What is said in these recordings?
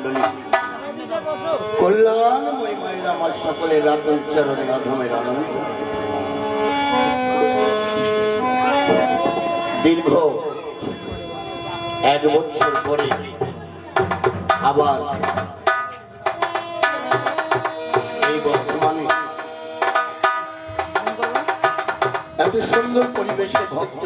মন্ডলী, কল্যাণময় মায়ের আমার সকলের রাত উচ্চারণে অধমের আনন্দ। দীর্ঘ 1 বছর পরে আবার এই বর্তমানে এত সুন্দর পরিবেশে ভক্ত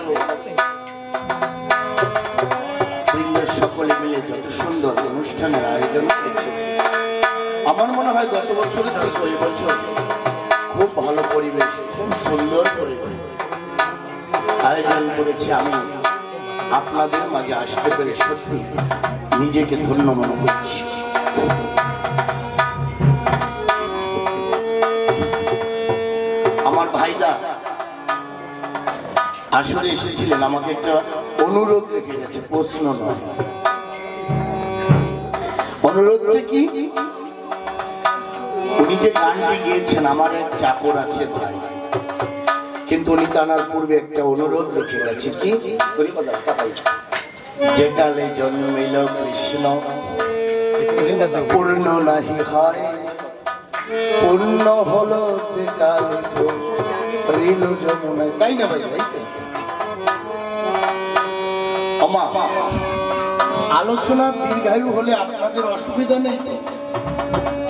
বৃন্দের সকলে মিলে যত সুন্দর অনুষ্ঠানের আয়োজন করেছে, আমার মনে হয় গত বছরের থেকে এই বছর খুব ভালো পরিবেশ, খুব সুন্দর করে আয়োজন করেছি। আমি আপনাদের মাঝে আসতে পেরে সত্যি নিজেকে ধন্য মনে করছি। আমার ভাইদা আসলে এসেছিলেন, আমাকে একটা অনুরোধ রেখে গেছে, প্রশ্ন নয়। অনুরোধটা কি? উনি যে গানটি গিয়েছেন, আমার এক চাকর আছে ভাই, কিন্তু উনি টানার পূর্বে একটা অনুরোধ রেখে গেছে কি, যে কালে জন্মিল কৃষ্ণ পূর্ণ নাহি হয়, পূর্ণ হলো যে কালে রিল যমুনায়, তাই না ভাই? আলোচনা দীর্ঘায়ু হলে আপনাদের অসুবিধা নেই,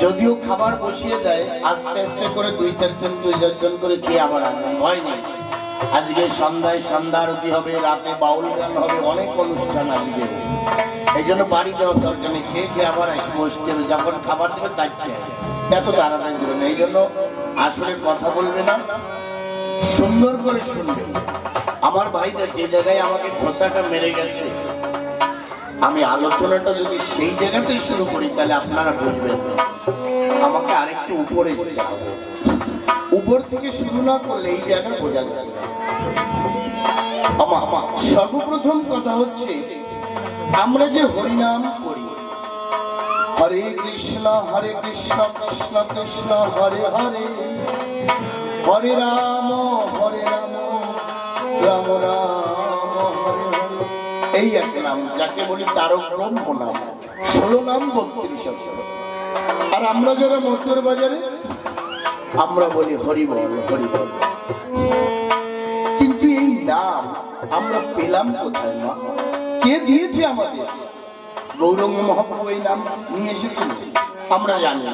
যদিও খাবার বসিয়ে দেয় আস্তে আস্তে করে 2-4 জন করে খেয়ে আবার আনবেন, ভয় নেই। আজকে সন্ধ্যায় সন্ধ্যা আরতি হবে, রাতে বাউল গান হবে, অনেক অনুষ্ঠান আজকে। এই জন্য বাড়ি যাওয়ার দরকার নেই, খেয়ে খেয়ে আবার এসে বসতে হবে। যখন খাবার দেবে 4টে, এত তাড়াতাড়ি দেবে না। এই জন্য আসলে কথা বলবে না, সুন্দর করে শুনবে। আমার ভাইদের যে জায়গায় আমাকে ঘোষাটা মেরে গেছে, আমি আলোচনাটা যদি সেই জায়গাতেই শুরু করি তাহলে আপনারা বুঝবেন আমাকে আরেকটু উপরে যেতে হবে। উপর থেকে শুরু না করলে এই জায়গা বোঝা যাবে। সর্বপ্রথম কথা হচ্ছে, আমরা যে হরিনাম করি, হরে কৃষ্ণ কৃষ্ণ কৃষ্ণ হরে হরে, হরে রাম রাম রাম হরে হরে, এই এক নাম যাকে বলি তারক ব্রহ্ম নাম। 16 নাম 32 অক্ষর। আর আমরা যারা মথুর বাজারে আমরা বলি হরি বল হরি বল। কিন্তু এই নাম আমরা পেলাম কোথায়? না, কে দিয়েছে আমাদের? গৌরাঙ্গ মহাপ্রভু এই নাম নিয়ে এসেছেন, আমরা জানি।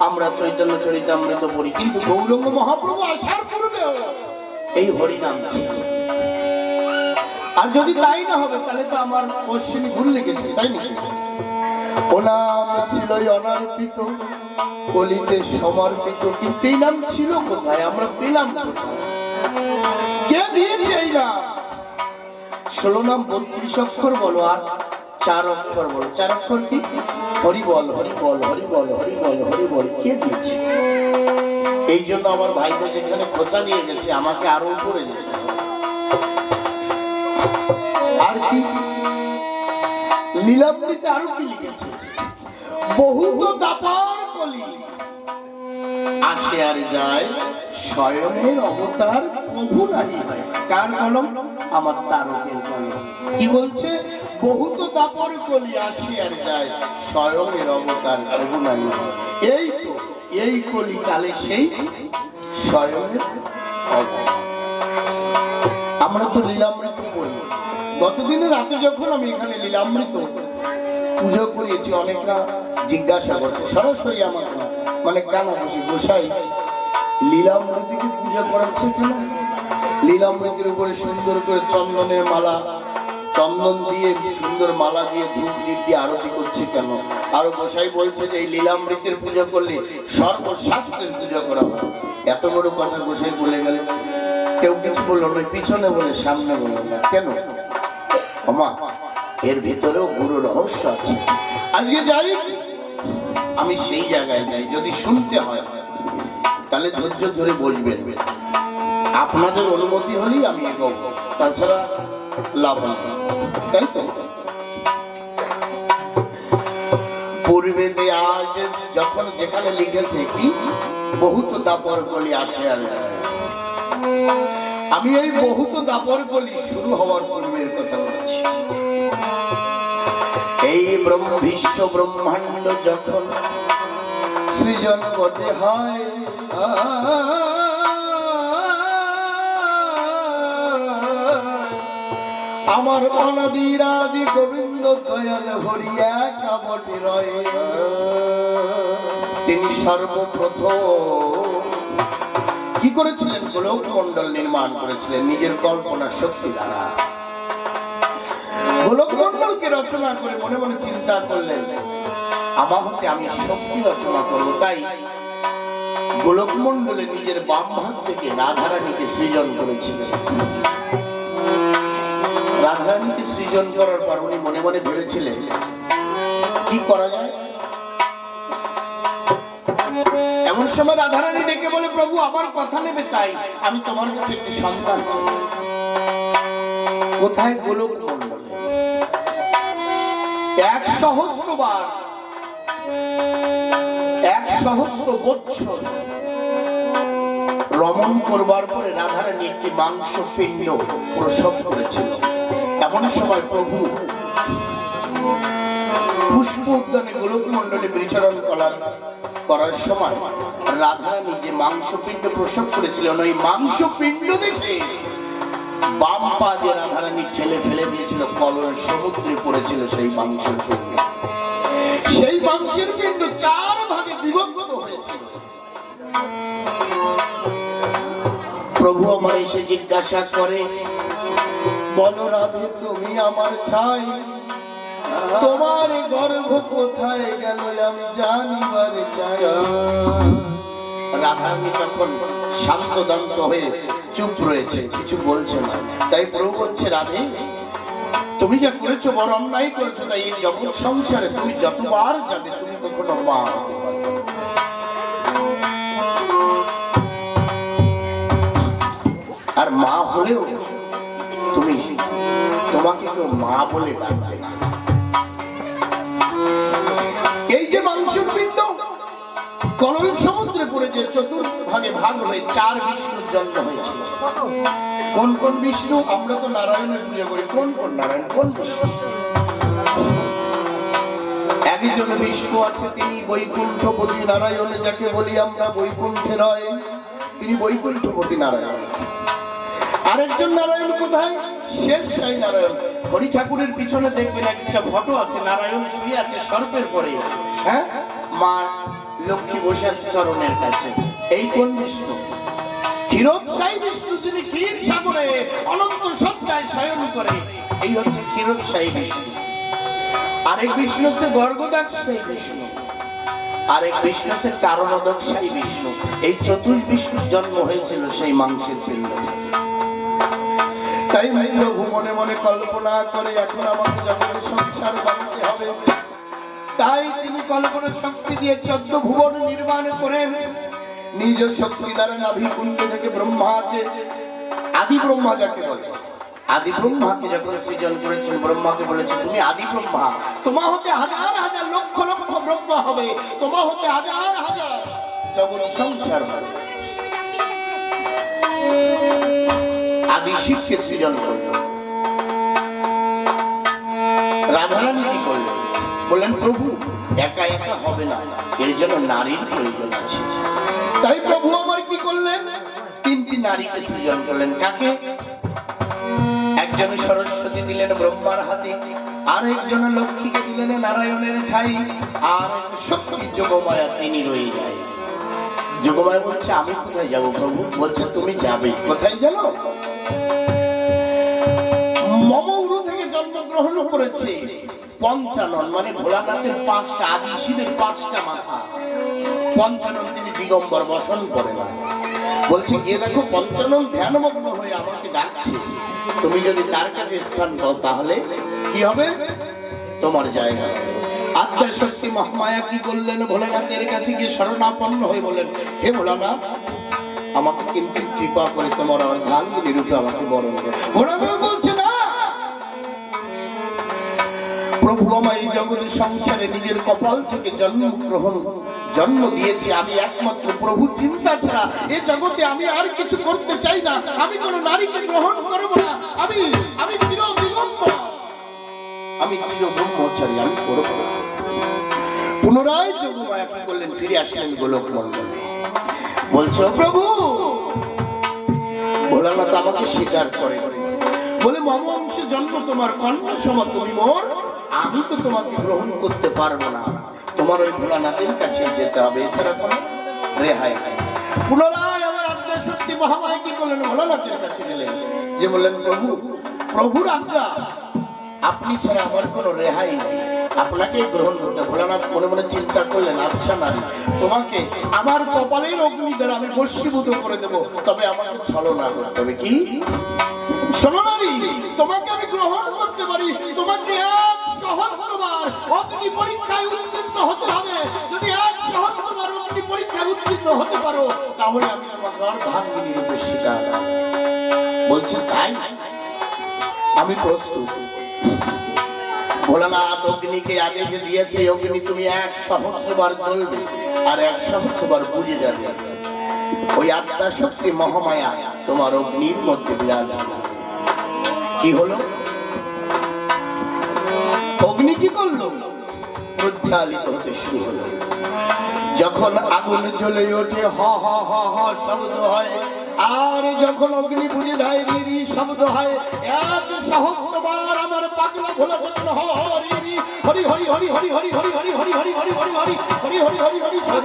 আমরা চৈতন্য চরিতামৃত পড়ি, কিন্তু গৌরাঙ্গ মহাপ্রভু আসার পূর্বে এই হরি নাম ছিল। আর যদি তাই না হবে তাহলে তো আমার অশ্বিনী ভুল লেগেছে, তাই না? ও নাম ছিল অনার্পিত, কলিতে সমর্পিত, কিন্তু এই নাম ছিল কোথায়? আমরা পেলাম কোথায়? কে দিয়েছে এই নাম? 16 নাম 32 অক্ষর বলো, আর 4 অক্ষর বলো। 4 অক্ষর কি? হরি বল হরি বল হরি বল হরি বল হরি বল। কে দিয়েছে? এই জন্য আমার ভাইদের যেখানে খোঁচা দিয়ে গেছে, আমাকে আরো উপরে যেতে হবে। আর কি লীলামৃতে আরো কি লিখেছে? বহুত দাপার কলি আসে আর যায়, স্বয়ংের অবতার প্রভু নাহি হয়। কার কলম? আমার তারকের কলম। কি বলছে? বহুত দাপর কলি আসে আর যায়, স্বয়ংের অবতার প্রভু নাহি হয়। এই তো এই কলি কালে সেই স্বয়ংের অবতার। আমরা তো লীলামৃত করি। গতদিনের রাতে যখন আমি এখানে লীলামৃত পুজো করিয়েছি, অনেকরা জিজ্ঞাসা করছে, সরাসরি আমাকে মানে কানাঘুষি, গোসাই লীলামৃতকে পূজা করাচ্ছে কেন? লীলামৃতের উপরে সুন্দর করে চন্দনের মালা, চন্দন দিয়ে সুন্দর মালা দিয়ে ধূপ দীপ দিয়ে আরতি করছে কেন? আরো গোসাই বলছে যে এই লীলামৃতের পূজা করলে সর্বশাস্ত্রের পূজা করা হয়। এত বড় কথা গোসাই বলে গেলে কেউ কিছু বললো না, পিছনে বলে সামনে বললো না কেন? আমা এর ভিতরেও গুরু রহস্য আছে। আজকে যাই, আমি সেই জায়গায় যাই, যদি শুনতে হয় তাহলে ধৈর্য ধরে বসবেন। আপনাদের অনুমতি হলেই আমি এগোবো, তাছাড়া লাভ না, তাই তো? পূর্বে আজ যখন যেখানে লিখেছে কি বহুত দাপর কলি আসে আর যায়, আমি এই বহুত দাপর কলি শুরু হওয়ার পূর্বের কথা বলছি। এই বিশ্ব ব্রহ্মাণ্ড যখন সৃজন বটে হয়, আমার অনাদির আদি গোবিন্দ দয়াল হরিয়া কাবটে রয়। তিনি সর্বপ্রথম কি করেছিলেন? গোলক মন্ডল নির্মাণ করেছিলেন নিজের কল্পনা শক্তি দ্বারা। গোলক মন্ডলকে রচনা করে মনে মনে চিন্তা করলেন, আমার হতে আমি শক্তি রচনা করবো। তাই গোলক মন্ডলে নিজের বাম হাত থেকে রাধারানীকে সৃজন করেছিলেন। রাধারানীকে সৃজন করার পর উনি মনে মনে ভেবেছিলেন কি করা যায়। এমন সময় রাধারানী ডেকে বলে, প্রভু আমার কথা নেবে, তাই আমি তোমার কাছে একটি সন্তান চাই। কোথায়? গোলক মন্ডলে। 1,000,000 বার 1,000,000 বৎসর রমণ করবার পরে রাধারানী একটি মাংস পিণ্ড প্রসব করেছিল। এমন সময় প্রভু পুষ্প উদ্যানে গোলক মন্ডলে বিচরণ করার সময় রাধারানী যে মাংস পিণ্ড প্রসব করেছিলেন, ওই মাংস পিণ্ড দেখে বাম পা দিয়ে রাধারানী ঠেলে ফেলে দিয়েছিল, কলর সমুদ্রে পড়েছিল সেই মাংসের পিণ্ড। সেই মাংসের পিণ্ড 4 ভাগে বিভক্ত হয়েছিল। প্রভু আমার এসে জিজ্ঞাসা করে, বলো রাধে তুমি আমার ঠাই, তোমার গর্ভ কোথায় গেল আমি জানিবার চাই। রাধারানী তখন শান্তদন্ত হয়ে চুপ রয়েছে, কিছু বলছে না। তাই প্রভু বলছে, রাধে তুমি যা করেছো বড় অন্যায় করেছো। তাই এই জগৎ সংসারে তুমি যতবার যাবে তুমি কখনো মা হতে পারবে। আর মা হলেও তোমাকে কেউ মা বলে ডাকবে না। এই যে মাংসের পিণ্ড কলল সমুদ্রে পড়ে যে চতুর্ভাগে ভাগ হয়ে 4 বিষ্ণুর জন্ম হয়েছিল। কোন কোন বিষ্ণু? আমরা তো নারায়ণের পূজা করি। কোন কোন নারায়ণ? কোন বিষ্ণু? একজন বিষ্ণু আছে, তিনি বৈকুণ্ঠপতি নারায়ণ, যাকে বলি আমরা বৈকুণ্ঠে নয়, তিনি বৈকুণ্ঠপতি নারায়ণ। আরেকজন নারায়ণ কোথায়? শেষ সাই নারায়ণ। হরি ঠাকুরের পিছনে দেখবেন একটা ফটো আছে, নারায়ণ শুয়ে আছে সর্পের পরে, হ্যাঁ, মা লক্ষ্মী বসে আছে চরণের কাছে। এই কোন বিষ্ণু? ক্ষীরোদশায়ী বিষ্ণু, যিনি ক্ষীর সাগরে অনন্ত সত্তায় শয়ন করে। এই হচ্ছে ক্ষীরোদশায়ী বিষ্ণু। আরেক বিষ্ণু হচ্ছে গর্গদাক্ষায়ী বিষ্ণু, আরেক বিষ্ণু হচ্ছে কারণদক্ষায়ী বিষ্ণু। এই চতুর্বিষ্ণুর জন্ম হয়েছিল সেই মাংসের পিণ্ড থেকে। তাই প্রভু মনে মনে কল্পনা করে, এখন আমাকে জগতের সংসার বানাতে হবে। তাই তিনি কল্পনা শক্তি দিয়ে 14 ভুবন নির্মাণ করে নিজ শক্তি দ্বারা নাভিকুণ্ড থেকে ব্রহ্মাকে, আদি ব্রহ্মা যাকে বলে, আদি ব্রহ্মাকে যখন সৃজন করেছেন, ব্রহ্মাকে বলেছে তুমি আদি ব্রহ্মা, তোমা হতে হাজার হাজার লক্ষ লক্ষ ব্রহ্মা হবে, তোমা হতে হাজার হাজার জগৎ সংসার হবে। আদি শিবকে সৃজন করল। রাধারানী কি করলেন? বললেন প্রভু একা একা হবে না, এর জন্য নারীর প্রয়োজন আছে। তাই প্রভু আমার কি করলেন? 3টি নারীকে সৃজন করলেন। কাকে? একজন সরস্বতী দিলেন ব্রহ্মার হাতে, আর একজন লক্ষ্মীকে দিলেন নারায়ণের ঠাই, আর শক্তি যোগমায়া তিনি রয়ে যায়। যোগমায়া বলছে আমি কোথায় যাব প্রভু? বলছে তুমি যাবে। কোথায় জানো? মমউরু থেকে জন্মগ্রহণ করেছে পঞ্চানন, মানে ভোলানাথের 5টা, আদি শিবের 5টা মাথা। পঞ্চানন তিনি দিগম্বর, বসন করে না। বলছে গিয়ে দেখো পঞ্চানন ধ্যানমগ্ন হয়ে আমাকে ডাকছে, তুমি যদি তার কাছে স্থান পাও তাহলে কি হবে? তোমার জায়গা হবে। আত্মার শক্তি মহামায়া কি করলেন? ভোলানাথের কাছে গিয়ে শরণাপন্ন হয়ে বললেন, হে ভোলানাথ আমাকে কিন্তু কৃপা করে তোমার অর্ধাঙ্গিনী রূপে আমাকে বরণ করো। ভোলানাথ বলছে না, প্রভু আমায় এই জগতের সংসারে নিজের কপাল থেকে জন্ম দিয়েছে। আমি একমাত্র প্রভু চিন্তা ছাড়া এই জগতে আমি আর কিছু করতে চাই না। আমি কোনো নারীকে গ্রহণ করব না। আমি চির দিগম্বর। আমি চির ব্রহ্মচারী, আমি করব না। পুনরায় যোগমায়া কি করলেন, ফিরে আসলেন গোলক মণ্ডলে। বলছো প্রভু, ভোলানাথ আমাকে স্বীকার করে, বলে মম অংশে জন্ম তোমার, কন্যা সম তুমি মোর, আমি তো তোমাকে গ্রহণ করতে পারবো না, তোমার ওই ভোলানাথের কাছে যেতে হবে, এছাড়া কোনো রেহাই নাই। পুনরায় আমার আজ্ঞা শক্তি মহামায়া কি করলেন, ভোলানাথের কাছে গেলেন, যে বললেন প্রভু, প্রভুর আজ্ঞা, আপনি ছাড়া আমার কোনো রেহাই নেই, আপনাকে গ্রহণ করতে। ভোলানাথ মনে মনে চিন্তা করলেন, আচ্ছা নারী, তোমাকে আমার কপালের অগ্নি দ্বারা আমি বশীভূত করে দেব, তবে আমাকে ছলনা করতে হবে। কি? শোনো নারী, তোমাকে আমি গ্রহণ করতে পারি, তোমাকে 100বার অগ্নি পরীক্ষায় উত্তীর্ণ হতে হবে। যদি 100বার অগ্নি পরীক্ষায় উত্তীর্ণ হতে পারো, তাহলে আমি তোমাকে অর্ধাঙ্গিনী রূপে স্বীকার। বলছি তাই, আমি প্রস্তুত। ভোলানাথ অগ্নিকে আদেশ দিয়েছে, অগ্নি তুমি 100বার জ্বলবে আর 100বার বুঝে যাবে। ওই আত্মা শক্তি মহামায়া তোমার অগ্নির মধ্যে বিরাজ। কি হলো? অগ্নি কি করলো? প্রজ্বালিত হতে শুরু হলো। যখন আগুন জ্বলে ওঠে হ হ হ হ শব্দ হয়, আর যখন অগ্নি বুঝে যায় রি রি শব্দ হয়, 100বার আমার পাগলা ভোলা যখন হরি হরি হরি হরি হরি হরি হরি হরি হরি হরি হরি হরি হরি হরি হরি হরি হরি হরি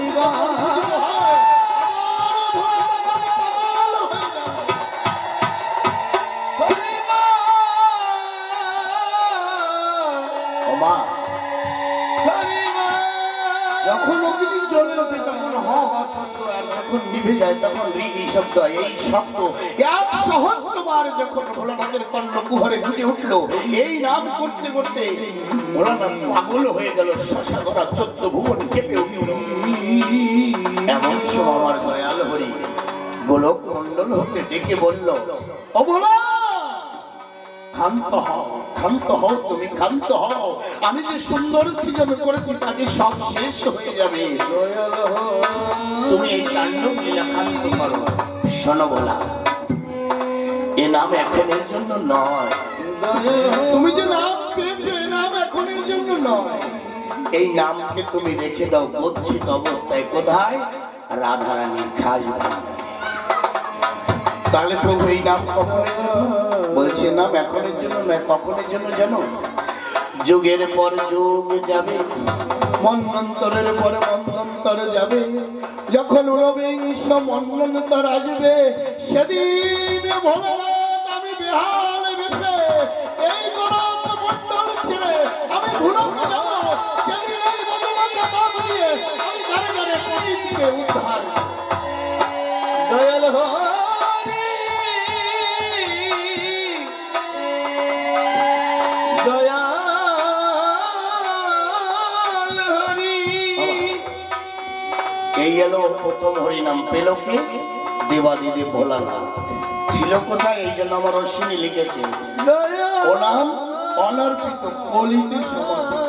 যখন অগ্নি জ্বলে ওঠে তখন হ হ শব্দ, আর যখন নিভে যায় তখন রি রি শব্দ। এই শব্দ 100বার যখন ভোলানাথের কর্ণ কুহরে ঘুরে উঠলো, এই নাম করতে করতে ভোলানাথ পাগল হয়ে গেল, শশা ভরা 14 ভুবন কেঁপে উঠল। এমন সময় আমার দয়াল হরি গোলক মণ্ডল হতে ডেকে বলল, ও ভোলা, ক্ষান্ত হও, ক্ষান্ত হও, তুমি ক্ষান্ত হও, আমি যে সুন্দর সৃজন করেছি তাকে সব শেষ হয়ে যাবে, তুমি এই তাণ্ডব লীলা ক্ষান্ত করো। শোনো ভোলা, এ নাম এখনের জন্য নয়, তুমি যে নাম পেয়েছো এ নাম এখনের জন্য নয়, এই নামকে তুমি রেখে দাও গচ্ছিত অবস্থায়। কোথায়? রাধারানীর খাস ভান্ডারে। তাহলে প্রভু এই নাম কখনের জন্য? বলছে নাম এখনের জন্য নয়, কখনের জন্য জানো? যুগের পর যুগ যাবে, মন্বন্তরের পরে মন্বন্তর যাবে, যখন ঊনবিংশ মন্বন্তর আসবে, সেদিন ভোলানাথ আমি বেহাল বেশে এই গোলক মণ্ডল ছেড়ে আমি ভুলক যাব। সেদিন এই মধুমাকে নাম নিয়ে আমি ঘরে ঘরে পতিতকে উদ্ধার। দয়াল হরি, দয়াল হরি। এই এলো প্রথম হরিনাম, পেল কে? দেবাদিদেব ভোলানাথ। ছিল কোথায়? এই জন্য আমার অশ্বিনী লিখেছে, ও নাম অনর্পিত, কলিতে সমর্পিত।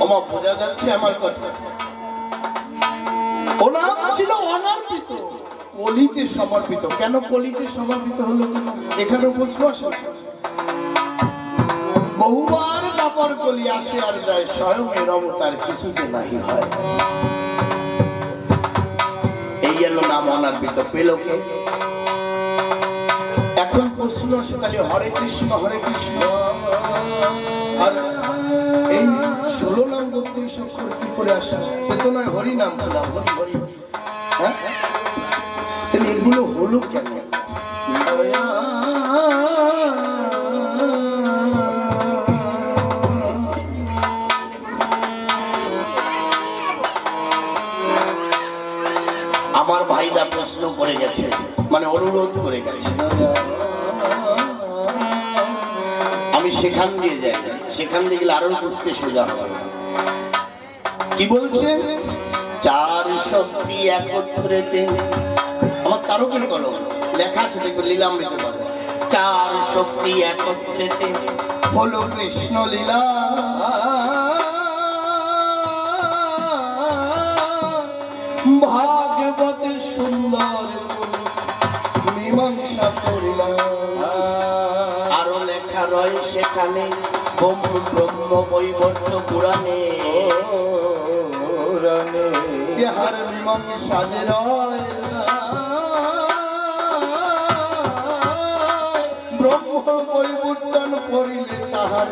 আমার বোঝা যাচ্ছে আমার কথা? ও নাম ছিল অনর্পিত, কলিতে সমর্পিত। কেন কলিতে সমর্পিত হলো? কেন? এখানে প্রশ্ন আসে। বহুবার কাপড় কলি আসে আর যায়, স্বয়ং এর অবতার কিছুতে নাহি হয়। এই এলো নাম অনর্পিত, পেল কে? এখন প্রশ্ন আসে, তাহলে হরে কৃষ্ণ হরে কৃষ্ণ আর এই 16 নাম 32 অক্ষর কি করে আসে? এ তো নয় হরি নাম, হরি হরি। হ্যাঁ, তাহলে এগুলো হলো কেন? আমার ভাইরা প্রশ্ন করে গেছে, মানে অনুরোধ করে গেছে, আমি সেখান দিয়ে যাই, সেখান দিয়ে গেলে আরো বুঝতে সোজা হবে। কি বলছে? 4 শক্তি একত্রেতে, আমার তারকের কলম লেখা আছে, দেখবে লীলামৃত পাবে। 4 শক্তি একত্রেতে হলো কৃষ্ণ লীলা, ভাগবত সুন্দর মীমাংসা করিলাম। আরো লেখা রয় সেখানে, ব্রহ্ম বৈবর্ত পুরাণে ইহার মীমাংসা যে রয়, ব্রহ্ম বৈবর্তন করিলে তাহার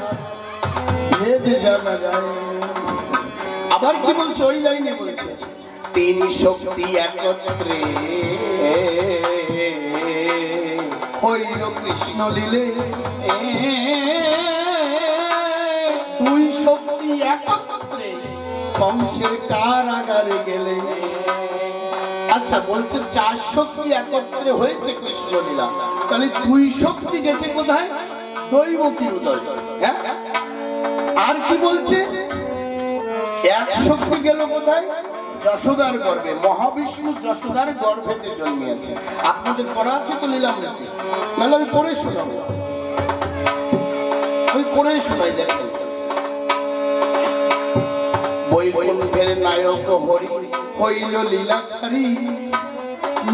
ভেদ জানা যায়। আবার কি বলছে ওই লাইনে বলছে, তিন শক্তি একত্রে হইল কৃষ্ণ লীলে, দুই শক্তি একত্রে কংসের কারাগারে গেলে। আচ্ছা বলছে চার শক্তি একত্রে হয়েছে কৃষ্ণ লীলা, তাহলে দুই শক্তি গেছে কোথায়? দৈবকী উদয়। হ্যাঁ, আর কি বলছে এক শক্তি গেল কোথায়? যশোদার গর্ভে। মহাবিষ্ণু যশোদার গর্ভেতে জন্মিয়েছে। আপনাদের পড়া আছে তো লীলামৃতে? নাহলে আমি পড়ে শোনাবো, আমি পড়ে শোনাই। দেখেন, বৈকুণ্ঠের নায়ক হরি হইল লীলাখারি,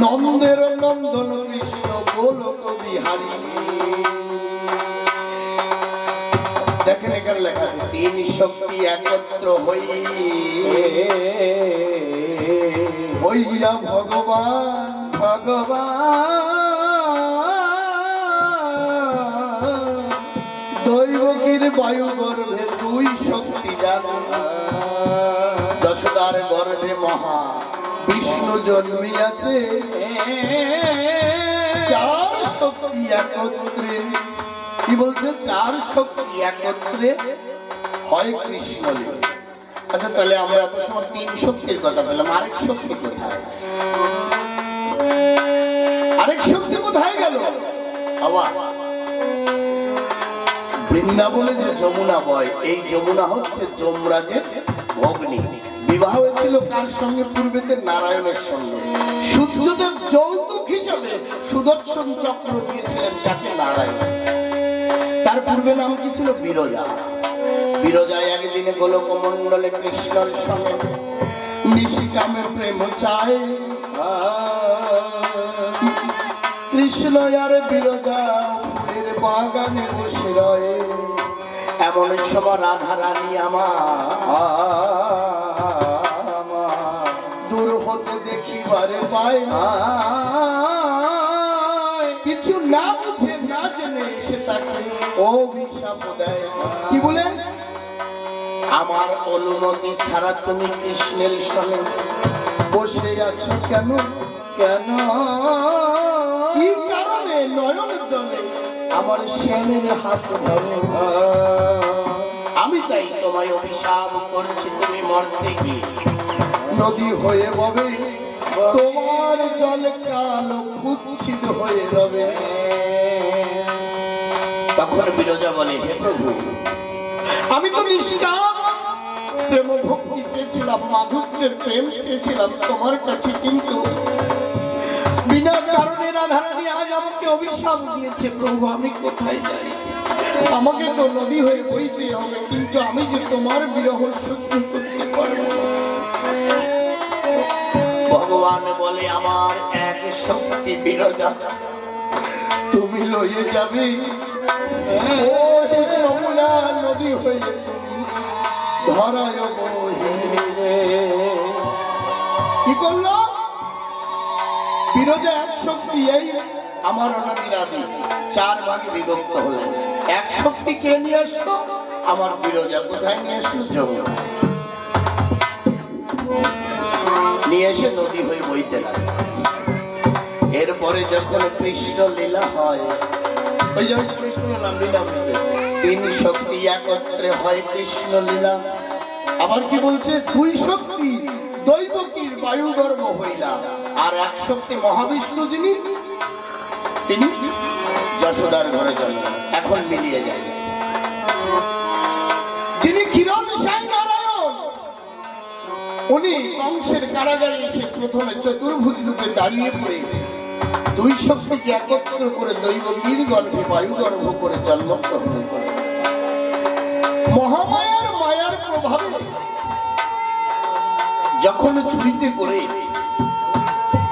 নন্দের নন্দন কৃষ্ণ গোলক বিহারী। দেখেন এখানে লেখা আছে তিন শক্তি একত্র হইয়া ভগবান দৈবকীর বায়ু গর্ভে দুই শক্তি জানা, যশোদার গর্ভে মহা বিষ্ণু জন্মিয়াছে, চার শক্তি একত্রে। কি বলছে? চার শক্তি একত্রে হয় কৃষ্ণ লীলা। আচ্ছা তাহলে আমরা এত সময় তিন শক্তির কথা বললাম, আরেক শক্তি কোথায়? আরেক শক্তি কোথায় গেল? আবার বৃন্দাবনে যে যমুনা বয়, এই যমুনা হচ্ছে যমরাজের ভগ্নী। বিবাহ হয়েছিল কার সঙ্গে? পূর্বেতে নারায়ণের সঙ্গে। সূর্যদেব যৌতুক হিসাবে সুদর্শন চক্র দিয়েছিলেন যাকে নারায়ণ। তার পূর্বে নাম কি ছিল? বিরজা। বিরজায় একদিনে গোলকমণ্ডলে কৃষ্ণের সঙ্গে নিশিকামে প্রেম চায়। কৃষ্ণ আর বিরজা ফুলের বাগানে বসে রয়ে, এমন সময় রাধা রানী আমার দূর হতে দেখিবারে পায়, কিছু না বুঝে না জেনে সে তাকে অভিশাপ দেয়। কি বলে? আমার অনুমতি ছাড়া তুমি কৃষ্ণের সঙ্গে বসে আছো কেন? কেন? কি কারণে? নয়ন জলে আমার শ্যামের হাত ধরো, আমি তাই তোমায় অভিশাপ করছি, তুমি মরতে গিয়ে নদী হয়ে ববে, তোমার জল কালো কুৎসিত হয়ে রবে। তখন বিরজা বলে, হে প্রভু, আমি তো নিষ্কাম প্রেম ভক্তি চেয়েছিলাম, মাধুর্যের প্রেম চেয়েছিলাম তোমার কাছে, কিন্তু বিনা কারণে রাধারানী আজ আমাকে অভিশাপ দিয়েছে। প্রভু আমি কোথায় যাই? আমাকে তো নদী হয়ে বইতে হবে, কিন্তু আমি যে তোমার বিরহ সহ্য করতে পারবো না। ভগবান বলে, আমার এক শক্তি বিরজা তুমি লইয়ে যাবে, যমুনা নদী হয়ে ধরায় বহিবে। কি করলো? বিরজা এক শক্তি, এই আমার অনাদির আদি চার ভাগে বিভক্ত হলেন। এক শক্তি কে নিয়ে আসলো? আমার বিরজা। কোথায় নিয়ে আসলো? যমুনা। নিয়ে এসে নদী হয়ে বইতে লাগে। এরপরে যখন কৃষ্ণ লীলা হয়, ওই যে কৃষ্ণ নাম লীলা বলতে তিন শক্তি একত্রে হয় কৃষ্ণ লীলা। আবার কি বলছে? দুই শক্তি দৈবকীর বায়ু গর্ভ হইলা, আর এক শক্তি মহাবিষ্ণু যিনি, তিনি যশোদার ঘরে জন্ম। এখন মিলিয়ে যায়। যিনি ক্ষীরোদশাই নারায়ণ, উনি কংসের কারাগারে এসে প্রথমে চতুর্ভুজ রূপে দাঁড়িয়ে পড়ে দুই শক্তিকে একত্র করে দৈবকীর গর্ভে বায়ু গর্ভ করে জন্মগ্রহণ করে। মহামায়ার মায়ার প্রভাবে যখন ঝুড়িতে করে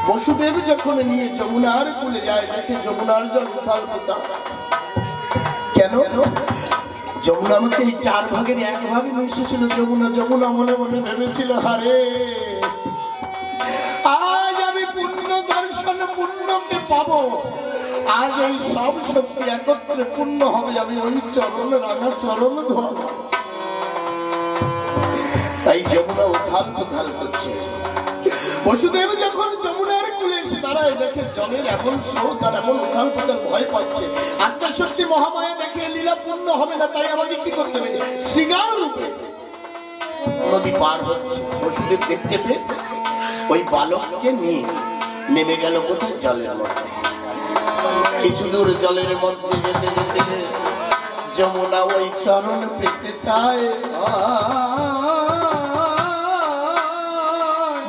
বসুদেব যখন নিয়ে যমুনার কূলে যায়, দেখে যমুনার জল উথাল পাতাল। কেন? যমুনা আমাকে এই 4 ভাগের 1 ভাগে নিয়ে এসেছিল। যমুনা যমুনা মনে মনে ভেবেছিল, হারে আজ আমি পুণ্য দর্শন পুণ্যকে পাবো, আজ এই সব শক্তি একত্রে পূর্ণ হবে, আমি ওই চরণ রাঙা চরণ ধোয়াবো। তাই যমুনা উথাল উথাল হচ্ছে। বসুদেব যখন যমুনার কূলে এসে দাঁড়ায়, দেখে জলের এমন স্রোত আর এমন উথাল পাতাল, ভয় পাচ্ছে। আত্মশক্তি মহামায়া দেখে লীলা পূর্ণ হবে না, তাই আমাকে কি করতে হবে, শৃগাল রূপে নদী পার হচ্ছে। বসুদেব দেখতে পেয়ে ওই বালককে নিয়ে নেমে গেল কোথায়, জলের মধ্যে। কিছু দূর জলের মধ্যে যেতে যেতে যমুনা ওই চরণ পেতে চায়,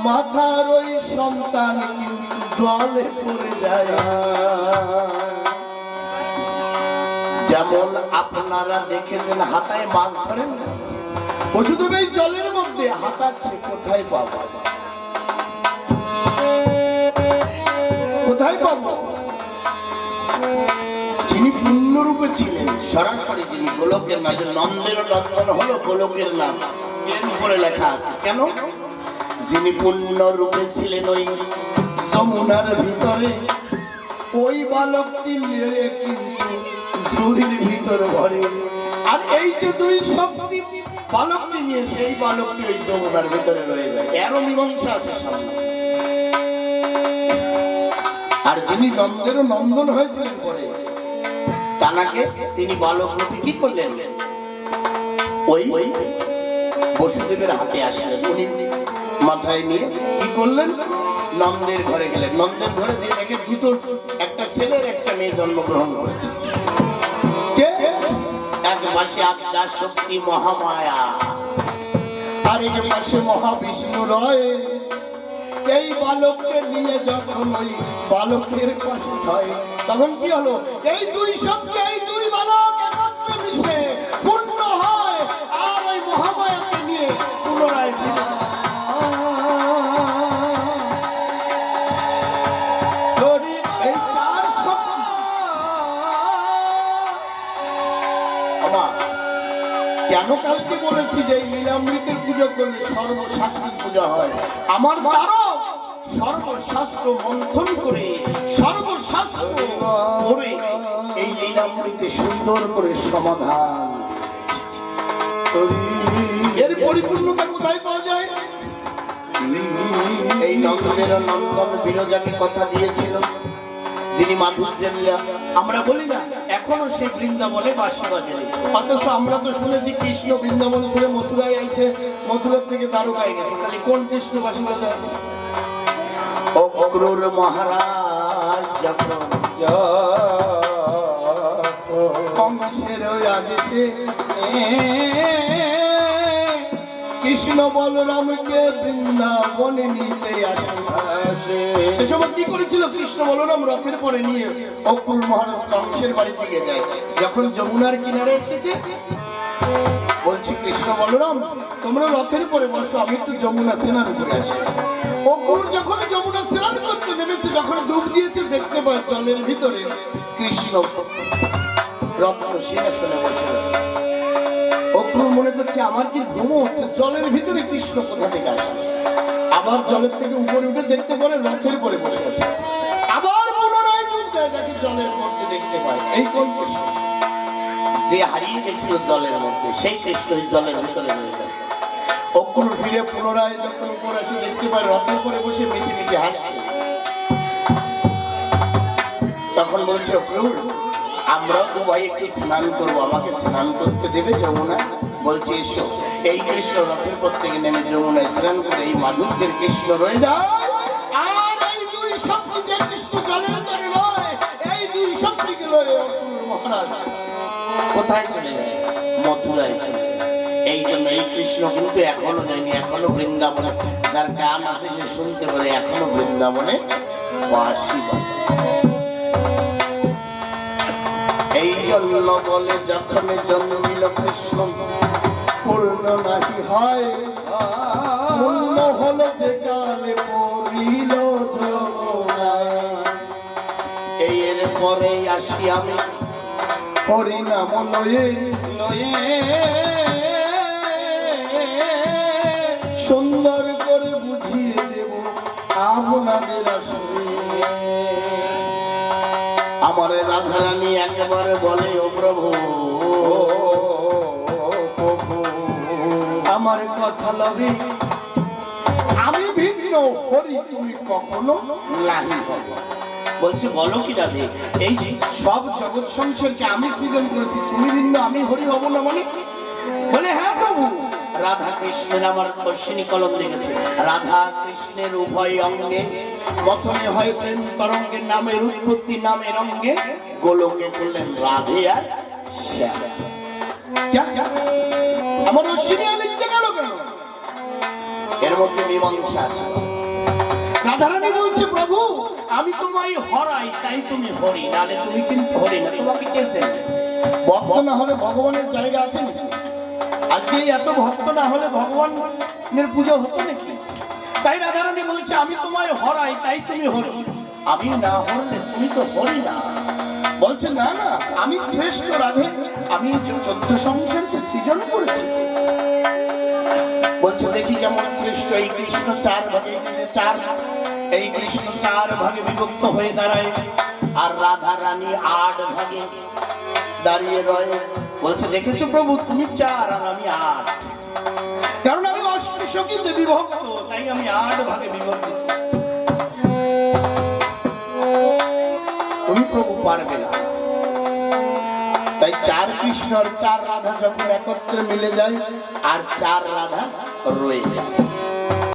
মাথার ওই সন্তান কিন্তু জলে পড়ে যায়। যেমন আপনারা দেখেছেন হাতায় মাছ ধরেন না, বসুদেব এই জলের মধ্যে হাতাচ্ছে, কোথায় পাবো, কোথায় পাবো? যিনি পূর্ণরূপে ছিলেন, সরাসরি যিনি গোলকের নাম, নন্দের নন্দন হলো গোলকের নাম, এর উপরে লেখা আছে। কেন? যিনি পূর্ণরূপে ছিলেন ওই যমুনার ভিতরে, ওই বালকটি মেরে কিন্তু ঝুড়ির ভিতরে ভরে। আর এই যে 2 শক্তি বালকটি নিয়ে, সেই বালকটি ওই যমুনার ভিতরে রয়ে যায়। এরও মীমাংসা আছে সামনে। আর যিনি নন্দের নন্দন হয়েছিলেন পরে, তানাকে তিনি বালক রূপে কি করলেন, ওই বসুদেবের হাতে আসলেন। উনি মাথায় নিয়ে কি করলেন, নন্দের ঘরে গেলেন। নন্দের ঘরে যে দেখে 2 একটা ছেলের একটা মেয়ে জন্মগ্রহণ করেছে। কে? এক পাশে আদ্যা শক্তি মহামায়া, আর এক পাশে মহাবিষ্ণু রয়। এই বালককে নিয়ে যখন ওই বালকের পাশে হয়, তখন কি হলো, এই 2 শক্তি, এই 2 বালক একত্রে মিশে পূর্ণ হয়, আর ওই মহামায়াকে নিয়ে পুনরায় ফিরে। এই 4 শক্তি আমার কেন কালকে বলেছি যে লীলামৃতের পুজো করলে সর্বশাস্ত্রের পূজা হয়। আমার দ্বারা সর্বশাস্ত্র মন্থন করে, সর্বশাস্ত্র পড়ে এই লীলামৃতে সুন্দর করে সমাধান। এর পরিপূর্ণতা কোথায় পাওয়া যায়? এই নন্দের নন্দন বিরজাকে কথা দিয়েছিল, যিনি মাধুর্যের লীলা আমরা বলি না, এখনো সেই বৃন্দাবনে বাঁশি বাজে। অথচ আমরা তো শুনেছি কৃষ্ণ বৃন্দাবন থেকে মথুরায় আইছে, মথুরার থেকে দ্বারকায় গেছে, তাহলে কোন কৃষ্ণ বাঁশি বাজায়? অক্রূর মহারাজ যখন কংসের ওই আদেশে কৃষ্ণ বলরামকে বৃন্দাবনে নিতে আসে, সে সময় কি করেছিল, কৃষ্ণ বলরাম রথের পরে নিয়ে অক্রূর মহারাজ কংসের বাড়ি থেকে যায়। যখন যমুনার কিনারে এসেছে, বলছি কৃষ্ণ বলরাম তোমরা রথের পরে বসো, আমি একটু যমুনা স্নান করে আসি। অক্রূর যখন যমুনা স্নান করতে নেমেছে, যখন ডুব দিয়েছে, দেখতে পায় জলের ভিতরে কৃষ্ণ রত্ন সিংহাসনে বসে। অক্রূর মনে করছে আমার কি ঘুমো হচ্ছে, জলের ভিতরে কৃষ্ণ কোথা থেকে আসে। আবার জলের থেকে উপরে উঠে দেখতে পারে রথের পরে বসে আছে। আবার পুনরায় ডুব দেয়, দেখে জলের মধ্যে দেখতে পায় এই কোন কৃষ্ণ, যে হারিয়ে গেছিল জলের মধ্যে, সেই কৃষ্ণ জলের ভিতরে রয়ে যায়। অক্রূর ফিরে পুনরায় যখন উপর আসে, দেখতে পায় রথের পরে বসে মিটি মিটি হাসছে। তখন বলছে অক্রূর, আমরাও তো ভাই একটু স্নান করবো, আমাকে স্নান করতে দেবে যমুনা? বলছে এসো। এই কৃষ্ণ রথের পর থেকে নেমে যমুনায় স্নান করে এই মাধুর্যের কৃষ্ণ রয়ে যায়। আর এই 2 শক্তি যে কৃষ্ণ জলের ভিতরে রয়, এই 2 শক্তিকে লয়ে অক্রূর মহারাজ কোথায় চলে যায়? মথুরায় চলে যায়। এই জন্য এই কৃষ্ণ কিন্তু এখনো যায়নি, এখনো বৃন্দাবনে। যার গান আছে সে শুনতে পারে, এখনো বৃন্দাবনে বাঁশি বাজে। এই জন্য বলে যখন জন্মিল কৃষ্ণ পূর্ণ নাহি হয়, পূর্ণ হলো যে কালে পড়িল যমুনায়। এর পরে আসি আমি হরিনাম লয়ে, রাতে সুন্দর করে বুঝিয়ে দেব আপনাদের আসলে। আমার রাধারানী একেবারে বলে, ও প্রভু, আমার কথা লবে, আমি ভিন্ন, হরি তুমি কখনো নাহি হবে। বলছে বলো কি দাদি, এই যে সব জগৎ সংসারকে আমি সৃজন করেছি, তুমি ভিন্ন আমি হরি হব না মানে? বলে হ্যাঁ প্রভু, রাধা কৃষ্ণের আমার অশ্বিনী কলম দেখেছে, রাধা কৃষ্ণের উভয় অঙ্গে প্রথমে হয় প্রেম তরঙ্গের নামের উৎপত্তি, নামের অঙ্গে গোলকে করলেন রাধে আর শ্যাম। আমার অশ্বিনী লিখতে গেল কেন? এর মধ্যে মীমাংসা আছে। রাধারানী বলছে প্রভু, আমি তোমায় হরাই তাই তুমি হরি, নালে তুমি কিন্তু হরি না। তোমাকে কে চেনে? ভক্ত না হলে ভগবানের জায়গা আছে নাকি? আজকে এত ভক্ত না হলে ভগবানের পুজো হতো নাকি? তাই রাধারানী বলছে আমি তোমায় হরাই তাই তুমি হরি, আমি না হরলে তুমি তো হরি না। বলছে না না, আমি শ্রেষ্ঠ রাধে, আমি 14 সংসারকে সৃজন করেছি। বলছে দেখি কেমন শ্রেষ্ঠ। এই কৃষ্ণ 4 ভাগে, এই কৃষ্ণ 4 ভাগে বিভক্ত হয়ে দাঁড়ায়, আর রাধা রানী 8 ভাগে দাঁড়িয়ে রয়। বলছে দেখেছো প্রভু, তুমি 4 আর আমি 8, কারণ আমি অষ্টসখীতে বিভক্ত, তাই আমি 8 ভাগে বিভক্ত। তুমি প্রভু পারবে না। তাই 4 কৃষ্ণ আর 4 রাধা যখন একত্রে মিলে যায়, আর 4 রাধা রয়ে যায়।